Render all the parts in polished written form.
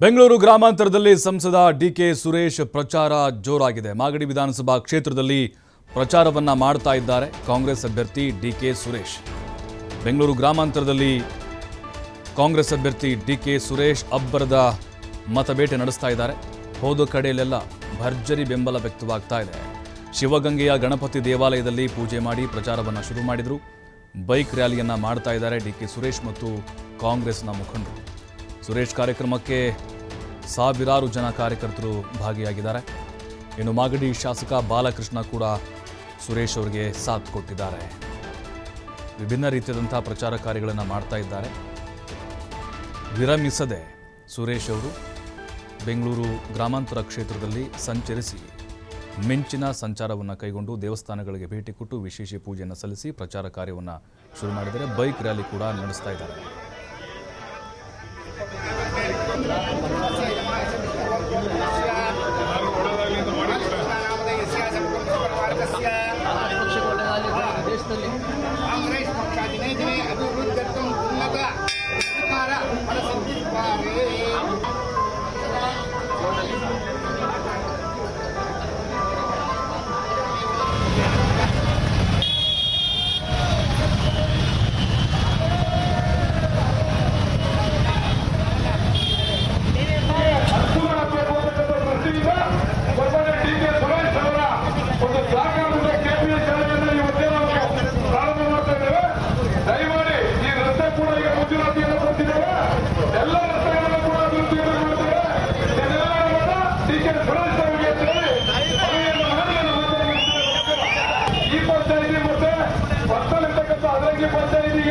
ಬೆಂಗಳೂರು ಗ್ರಾಮಾಂತರದಲ್ಲಿ ಸಂಸದ ಡಿಕೆ ಸುರೇಶ್ ಪ್ರಚಾರ ಜೋರಾಗಿದೆ. ಮಾಗಡಿ ವಿಧಾನಸಭಾ ಕ್ಷೇತ್ರದಲ್ಲಿ ಪ್ರಚಾರವನ್ನ ಮಾಡ್ತಾ ಇದ್ದಾರೆ ಕಾಂಗ್ರೆಸ್ ಅಭ್ಯರ್ಥಿ ಡಿಕೆ ಸುರೇಶ್. ಬೆಂಗಳೂರು ಗ್ರಾಮಾಂತರದಲ್ಲಿ ಕಾಂಗ್ರೆಸ್ ಅಭ್ಯರ್ಥಿ ಡಿಕೆ ಸುರೇಶ್ ಅಬ್ಬರದ ಮತಬೇಟೆ ನಡೆಸ್ತಾ ಇದ್ದಾರೆ. ಹೋದ ಕಡೆಯಲ್ಲೆಲ್ಲ ಭರ್ಜರಿ ಬೆಂಬಲ ವ್ಯಕ್ತವಾಗ್ತಾ ಇದೆ. ಶಿವಗಂಗೆಯ ಗಣಪತಿ ದೇವಾಲಯದಲ್ಲಿ ಪೂಜೆ ಮಾಡಿ ಪ್ರಚಾರವನ್ನ ಶುರು ಮಾಡಿದ್ರು. ಬೈಕ್ ರ್ಯಾಲಿಯನ್ನ ಮಾಡ್ತಾ ಇದ್ದಾರೆ ಡಿಕೆ ಸುರೇಶ್ ಮತ್ತು ಕಾಂಗ್ರೆಸ್ನ ಮುಖಂಡರು. ಸುರೇಶ್ ಕಾರ್ಯಕ್ರಮಕ್ಕೆ ಸಾವಿರಾರು ಜನ ಕಾರ್ಯಕರ್ತರು ಭಾಗಿಯಾಗಿದ್ದಾರೆ. ಇನ್ನು ಮಾಗಡಿ ಶಾಸಕ ಬಾಲಕೃಷ್ಣ ಕೂಡ ಸುರೇಶ್ ಅವರಿಗೆ ಸಾಥ್ ಕೊಟ್ಟಿದ್ದಾರೆ. ವಿಭಿನ್ನ ರೀತಿಯಾದಂತಹ ಪ್ರಚಾರ ಕಾರ್ಯಗಳನ್ನು ಮಾಡ್ತಾ ಇದ್ದಾರೆ. ವಿರಮಿಸದೆ ಸುರೇಶ್ ಅವರು ಬೆಂಗಳೂರು ಗ್ರಾಮಾಂತರ ಕ್ಷೇತ್ರದಲ್ಲಿ ಸಂಚರಿಸಿ ಮಿಂಚಿನ ಸಂಚಾರವನ್ನು ಕೈಗೊಂಡು ದೇವಸ್ಥಾನಗಳಿಗೆ ಭೇಟಿ ಕೊಟ್ಟು ವಿಶೇಷ ಪೂಜೆಯನ್ನು ಸಲ್ಲಿಸಿ ಪ್ರಚಾರ ಕಾರ್ಯವನ್ನು ಶುರು ಮಾಡಿದರೆ ಬೈಕ್ ರ್ಯಾಲಿ ಕೂಡ ನಡೆಸ್ತಾ ಇದ್ದಾರೆ. ಕಾಂಗ್ರೆಸ್ ಪಕ್ಷ ದಿನೇ ದಿನೇ ಅಭಿವೃದ್ಧಿ ಉನ್ನತ ಸರ್ಕಾರ ಹೊರಸಂದಿದ್ದಾರೆ. ಪಂಚಾಯಿತಿಗೆ ಅನುಕೂಲ ಆಗಬೇಕು ಅಂತಕ್ಕಂಥ ದೃಷ್ಟಿಯಿಂದ ಕೊರಬಾಲೆ ಡಿಕೆ ಸುರೇಶ್ ಅವರ ಒಂದು ಸಹಕಾರದ ಕೆಪಿಎಸ್ ಶಾಲೆಯನ್ನು ಇವತ್ತೇ ನಾವು ಪ್ರಾರಂಭ ಮಾಡ್ತಾ ಇದ್ದೇವೆ. ಪಂಚಾಯಿತಿಗೆ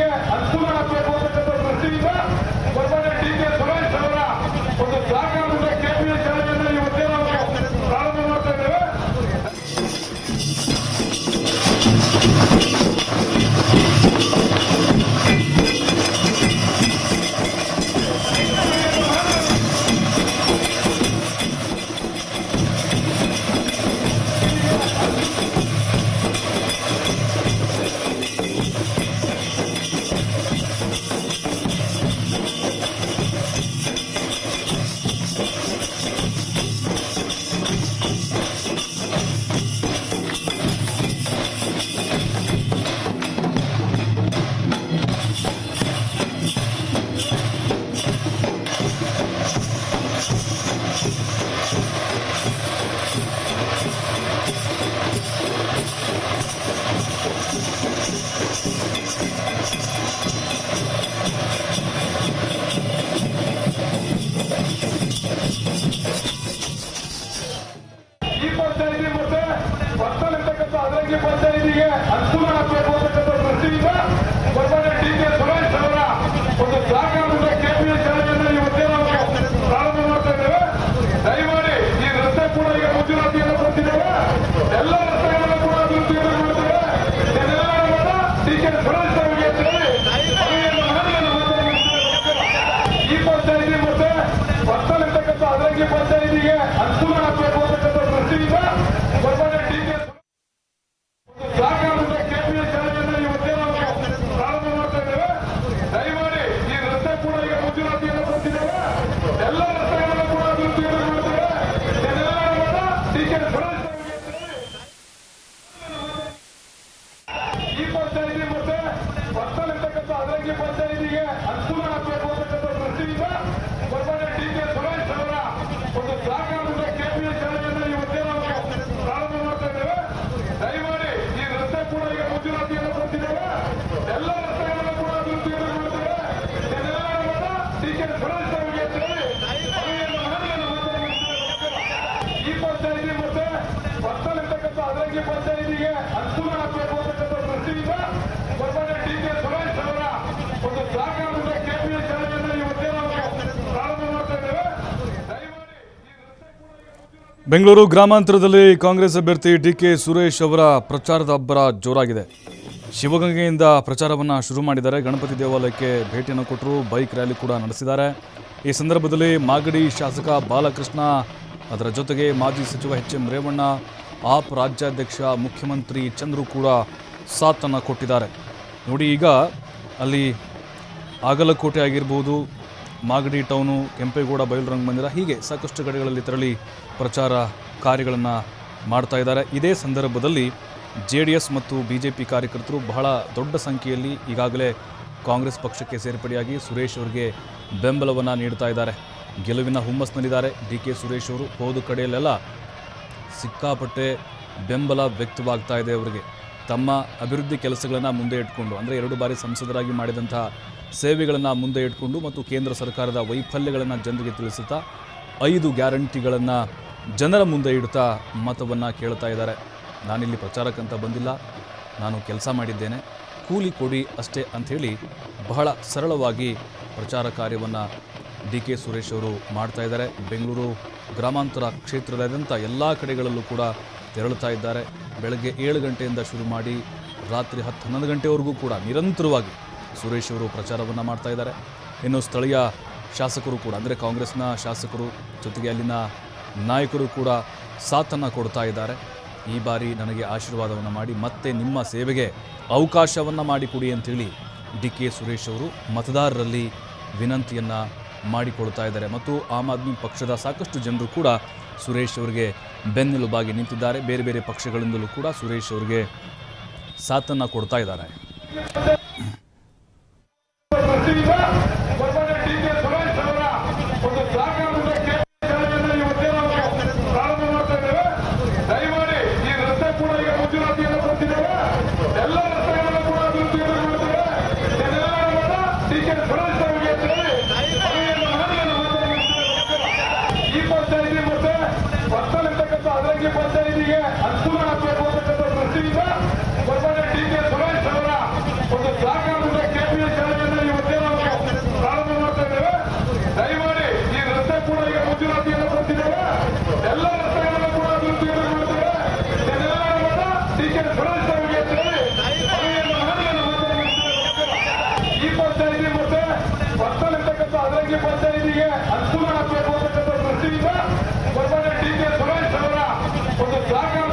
ಅನುಕೂಲ ಆಗಬೇಕು ಅಂತಕ್ಕಂಥ ದೃಷ್ಟಿಯಿಂದ ಕೊರಬಾಲೆ ಡಿಕೆ ಸುರೇಶ್ ಅವರ ಒಂದು ಸಹಕಾರದ ಕೆಪಿಎಸ್ ಶಾಲೆಯನ್ನು ಇವತ್ತೇ ನಾವು ಪ್ರಾರಂಭ ಮಾಡ್ತಾ ಇದ್ದೇವೆ. ದಯಮಾಡಿ ಈ ರಸ್ತೆ ಕೂಡ ಈಗ ಮಂಜೂರಾತಿಯನ್ನು ಕೊಟ್ಟಿದ್ದೇವೆ. ಎಲ್ಲ ರಸ್ತೆಗಳನ್ನು ಕೂಡ ಅಭಿವೃದ್ಧಿಯನ್ನು ಮಾಡ್ತೇವೆ. ಡಿಕೆ ಸುರೇಶ್ ಅವರಿಗೆ ಈ ಪಂಚಾಯಿತಿ ಮತ್ತೆ ಬರ್ತಲಿರ್ತಕ್ಕಂಥ ಅದರಂಗಿ ಪಂಚಾಯಿತಿಗೆ ಅನುಕೂಲ ಆಗಬೇಕು ಅಂತಕ್ಕಂಥ ದೃಷ್ಟಿಯಿಂದ ಕೊರಬಾಲೆ ಡಿಕೆ ಸಹಕಾರದ ಕೆಪಿಎಸ್ ಶಾಲೆಯನ್ನು ಇವತ್ತೇ ನಾವು ಪ್ರಾರಂಭ ಮಾಡ್ತಾ ಇದ್ದೇವೆ. ದಯಮಾಡಿ ಈ ರಸ್ತೆ ಕೂಡ ಈಗ ಮಂಜೂರಾತಿಯನ್ನು ಕೊಟ್ಟಿದ್ದೇವೆ. ಎಲ್ಲ ರಸ್ತೆಗಳನ್ನು ಕೂಡ ಅಭಿವೃದ್ಧಿಯನ್ನು ಮಾಡ್ತೇವೆ. ಡಿಕೆ ಸುರೇಶ್ ಈ ಪಂಚಾಯಿತಿ ಮತ್ತೆ ಬರ್ತಲಿರ್ತಕ್ಕಂಥ ಅದರಂಗಿ ಪಂಚಾಯಿತಿಗೆ ಅನುಕೂಲ ಆಗಬೇಕು ಅಂತಕ್ಕಂಥ ದೃಷ್ಟಿಯಿಂದ ಕೊರಬಾಲೆ ಡಿಕೆ ಸುರೇಶ್ ಅವರ ಒಂದು ಸಹಕಾರದ ಕೆಪಿಎಸ್ ಶಾಲೆಯನ್ನು ಇವತ್ತೇ ನಾವು ಪ್ರಾರಂಭ ಮಾಡ್ತಾ ಇದ್ದೇವೆ. ದಯಮಾಡಿ ಈ ರಸ್ತೆ ಕೂಡ ಈಗ ಮಂಜೂರಾತಿಯನ್ನು ಕೊಟ್ಟಿದ್ದೇವೆ. ಎಲ್ಲ ರಸ್ತೆಗಳನ್ನು ಕೂಡ ಅಭಿವೃದ್ಧಿಯನ್ನು ಮಾಡ್ತೇವೆ. ಡಿಕೆ ಸುರೇಶ್ ಅವರಿಗೆ ಈ ಪಂಚಾಯಿತಿ ಮತ್ತೆ ಬರ್ತಲಿರ್ತಕ್ಕಂಥ ಅದರಂಗಿ ಪಂಚಾಯಿತಿಗೆ ಅನುಕೂಲ ಆಗಬೇಕು ಅಂತಕ್ಕಂಥ ದೃಷ್ಟಿಯಿಂದ ಕೊರಬಾಲೆ ಡಿಕೆ ಸುರೇಶ್ ಅವರ ಒಂದು ಸಹಕಾರದ ಕೆಪಿಎಸ್ ಶಾಲೆಯನ್ನು ಇವತ್ತೇ ನಾವು ಪ್ರಾರಂಭ ಮಾಡ್ತಾ ಇದ್ದೇವೆ. ಬೆಂಗಳೂರು ಗ್ರಾಮಾಂತರದಲ್ಲಿ ಕಾಂಗ್ರೆಸ್ ಅಭ್ಯರ್ಥಿ ಡಿಕೆ ಸುರೇಶ್ ಅವರ ಪ್ರಚಾರದ ಅಬ್ಬರ ಜೋರಾಗಿದೆ. ಶಿವಗಂಗೆಯಿಂದ ಪ್ರಚಾರವನ್ನು ಶುರು ಮಾಡಿದ್ದಾರೆ. ಗಣಪತಿ ದೇವಾಲಯಕ್ಕೆ ಭೇಟಿಯನ್ನು ಕೊಟ್ಟರು. ಬೈಕ್ ರ್ಯಾಲಿ ಕೂಡ ನಡೆಸಿದ್ದಾರೆ. ಈ ಸಂದರ್ಭದಲ್ಲಿ ಮಾಗಡಿ ಶಾಸಕ ಬಾಲಕೃಷ್ಣ, ಅದರ ಜೊತೆಗೆ ಮಾಜಿ ಸಚಿವ ಎಚ್.ಎಂ. ರೇವಣ್ಣ, ಆಪ್ ರಾಜ್ಯಾಧ್ಯಕ್ಷ ಮುಖ್ಯಮಂತ್ರಿ ಚಂದ್ರು ಕೂಡ ಸಾಥನ್ನು ಕೊಟ್ಟಿದ್ದಾರೆ. ನೋಡಿ, ಈಗ ಅಲ್ಲಿ ಆಗಲಕೋಟೆ ಆಗಿರ್ಬೋದು, ಮಾಗಡಿ ಟೌನು, ಕೆಂಪೇಗೌಡ, ಬಯಲುರಂಗಮಂದಿರ ಹೀಗೆ ಸಾಕಷ್ಟು ಕಡೆಗಳಲ್ಲಿ ತೆರಳಿ ಪ್ರಚಾರ ಕಾರ್ಯಗಳನ್ನು ಮಾಡ್ತಾ ಇದ್ದಾರೆ. ಇದೇ ಸಂದರ್ಭದಲ್ಲಿ JDS ಮತ್ತು BJP ಕಾರ್ಯಕರ್ತರು ಬಹಳ ದೊಡ್ಡ ಸಂಖ್ಯೆಯಲ್ಲಿ ಈಗಾಗಲೇ ಕಾಂಗ್ರೆಸ್ ಪಕ್ಷಕ್ಕೆ ಸೇರ್ಪಡೆಯಾಗಿ ಸುರೇಶ್ ಅವರಿಗೆ ಬೆಂಬಲವನ್ನು ನೀಡ್ತಾ ಇದ್ದಾರೆ. ಗೆಲುವಿನ ಹುಮ್ಮಸ್ನಲ್ಲಿದ್ದಾರೆ DK ಸುರೇಶ್ ಅವರು. ಹೋದ ಕಡೆಯಲ್ಲೆಲ್ಲ ಸಿಕ್ಕಾಪಟ್ಟೆ ಬೆಂಬಲ ವ್ಯಕ್ತವಾಗ್ತಾ ಇದೆ ಅವರಿಗೆ. ತಮ್ಮ ಅಭಿವೃದ್ಧಿ ಕೆಲಸಗಳನ್ನು ಮುಂದೆ ಇಟ್ಕೊಂಡು, ಅಂದರೆ 2 ಬಾರಿ ಸಂಸದರಾಗಿ ಮಾಡಿದಂತಹ ಸೇವೆಗಳನ್ನು ಮುಂದೆ ಇಟ್ಕೊಂಡು ಮತ್ತು ಕೇಂದ್ರ ಸರ್ಕಾರದ ವೈಫಲ್ಯಗಳನ್ನು ಜನರಿಗೆ ತಿಳಿಸುತ್ತಾ 5 ಗ್ಯಾರಂಟಿಗಳನ್ನು ಜನರ ಮುಂದೆ ಇಡ್ತಾ ಮತವನ್ನು ಕೇಳ್ತಾ ಇದ್ದಾರೆ. ನಾನಿಲ್ಲಿ ಪ್ರಚಾರಕ್ಕಂತ ಬಂದಿಲ್ಲ, ನಾನು ಕೆಲಸ ಮಾಡಿದ್ದೇನೆ, ಕೂಲಿ ಕೊಡಿ ಅಷ್ಟೇ ಅಂಥೇಳಿ ಬಹಳ ಸರಳವಾಗಿ ಪ್ರಚಾರ ಕಾರ್ಯವನ್ನು DK ಸುರೇಶ್ ಅವರು ಮಾಡ್ತಾ ಇದ್ದಾರೆ. ಬೆಂಗಳೂರು ಗ್ರಾಮಾಂತರ ಕ್ಷೇತ್ರದಾದ್ಯಂತ ಎಲ್ಲ ಕಡೆಗಳಲ್ಲೂ ಕೂಡ ತೆರಳುತ್ತಾ ಇದ್ದಾರೆ. ಬೆಳಗ್ಗೆ 7 ಗಂಟೆಯಿಂದ ಶುರು ಮಾಡಿ ರಾತ್ರಿ 10-11 ಗಂಟೆವರೆಗೂ ಕೂಡ ನಿರಂತರವಾಗಿ ಸುರೇಶ್ ಅವರು ಪ್ರಚಾರವನ್ನು ಮಾಡ್ತಾ ಇದ್ದಾರೆ. ಇನ್ನು ಸ್ಥಳೀಯ ಶಾಸಕರು ಕೂಡ, ಅಂದರೆ ಕಾಂಗ್ರೆಸ್ನ ಶಾಸಕರು ಜೊತೆಗೆ ಅಲ್ಲಿನ ನಾಯಕರು ಕೂಡ ಸಾಥನ್ನು ಕೊಡ್ತಾ ಇದ್ದಾರೆ. ಈ ಬಾರಿ ನನಗೆ ಆಶೀರ್ವಾದವನ್ನು ಮಾಡಿ ಮತ್ತೆ ನಿಮ್ಮ ಸೇವೆಗೆ ಅವಕಾಶವನ್ನು ಮಾಡಿಕೊಡಿ ಅಂಥೇಳಿ DK ಸುರೇಶ್ ಅವರು ಮತದಾರರಲ್ಲಿ ವಿನಂತಿಯನ್ನು ಮಾಡಿಕೊಳ್ತಾ ಇದ್ದಾರೆ. ಮತ್ತು ಆಮ್ ಆದ್ಮಿ ಪಕ್ಷದ ಸಾಕಷ್ಟು ಜನರು ಕೂಡ ಸುರೇಶ್ ಅವರಿಗೆ ಬೆನ್ನೆಲುಬಾಗಿ ನಿಂತಿದ್ದಾರೆ. ಬೇರೆ ಬೇರೆ ಪಕ್ಷಗಳಿಂದಲೂ ಕೂಡ ಸುರೇಶ್ ಅವರಿಗೆ ಸಾಥನ್ನು ಕೊಡ್ತಾ ಇದ್ದಾರೆ. ದೃಷ್ಟಿಯಿಂದ ಸನ್ಮಾನ್ಯ DK ಸುರೇಶ್ ಅವರ ಒಂದು ಸಹಕಾರದ ಕೇಂದ್ರವನ್ನು ಇವತ್ತೇ ನಾವು ಪ್ರಾರಂಭ ಮಾಡ್ತಾ ಇದ್ದೇವೆ. ದಯಮಾಡಿ ಈ ರಸ್ತೆ ಕೂಡ ಈಗ ಮಂಜೂರಾತಿಯನ್ನು ಕೊಡ್ತಿದ್ದೇವೆ. ಎಲ್ಲ ರಸ್ತೆಗಳನ್ನು ಕೂಡ ಅಭಿವೃದ್ಧಿಯನ್ನು ಮಾಡ್ತೇವೆ. ಇದೆಲ್ಲರ ಮತ DK ಸುರೇಶ್ ಅವರಿಗೆ ಅಂತ ಹೇಳಿ ಮನವಿಯನ್ನು ಮಾಡಿ ನಾನು ಈ ಪಂಚಾಯಿತಿ ಮತ್ತೆ ಬರ್ತಲಿರ್ತಕ್ಕಂಥ ಅದರಂಗಿ ಪಂಚಾಯಿತಿಗೆ ಅನುಕೂಲ ಆಗಬೇಕು ಅಂತಕ್ಕಂಥ ದೃಷ್ಟಿಯಿಂದ ಸನ್ಮಾನ್ಯ DK ಸುರೇಶ್ ಅವರ ಒಂದು ಸಹಕಾರದ KPS ಇವತ್ತೇ ನಾವು ಪ್ರಾರಂಭ ಮಾಡ್ತಾ ಇದ್ದೇವೆ. ದಯಮಾಡಿ ಈ ರಸ್ತೆ ಕೂಡ ಈಗ ಮಂಜೂರಾತಿಯನ್ನು ಕೊಡ್ತಿದ್ದೇವೆ. ಎಲ್ಲ ರಸ್ತೆಗಳನ್ನು ಕೂಡ ಅಭಿವೃದ್ಧಿಯನ್ನು ಮಾಡ್ತೇವೆ. ಇದೆಲ್ಲರ ಮತ DK ಸುರೇಶ್ ಅವರಿಗೆ ಅಂತ ಹೇಳಿ ಮನವಿಯನ್ನು ಮಾಡಿ ನಾನು ಈ ಪಂಚಾಯಿತಿ ಮತ್ತೆ ಬರ್ತಲಿರ್ತಕ್ಕಂಥ ಅದರಂಗಿ ಪಂಚಾಯಿತಿಗೆ ಅನುಕೂಲ ಆಗಬೇಕು ಅಂತಕ್ಕಂಥ ದೃಷ್ಟಿಯಿಂದ ಸನ್ಮಾನ್ಯ DK ಸುರೇಶ್ ಅವರ ಒಂದು ಸಹಕಾರ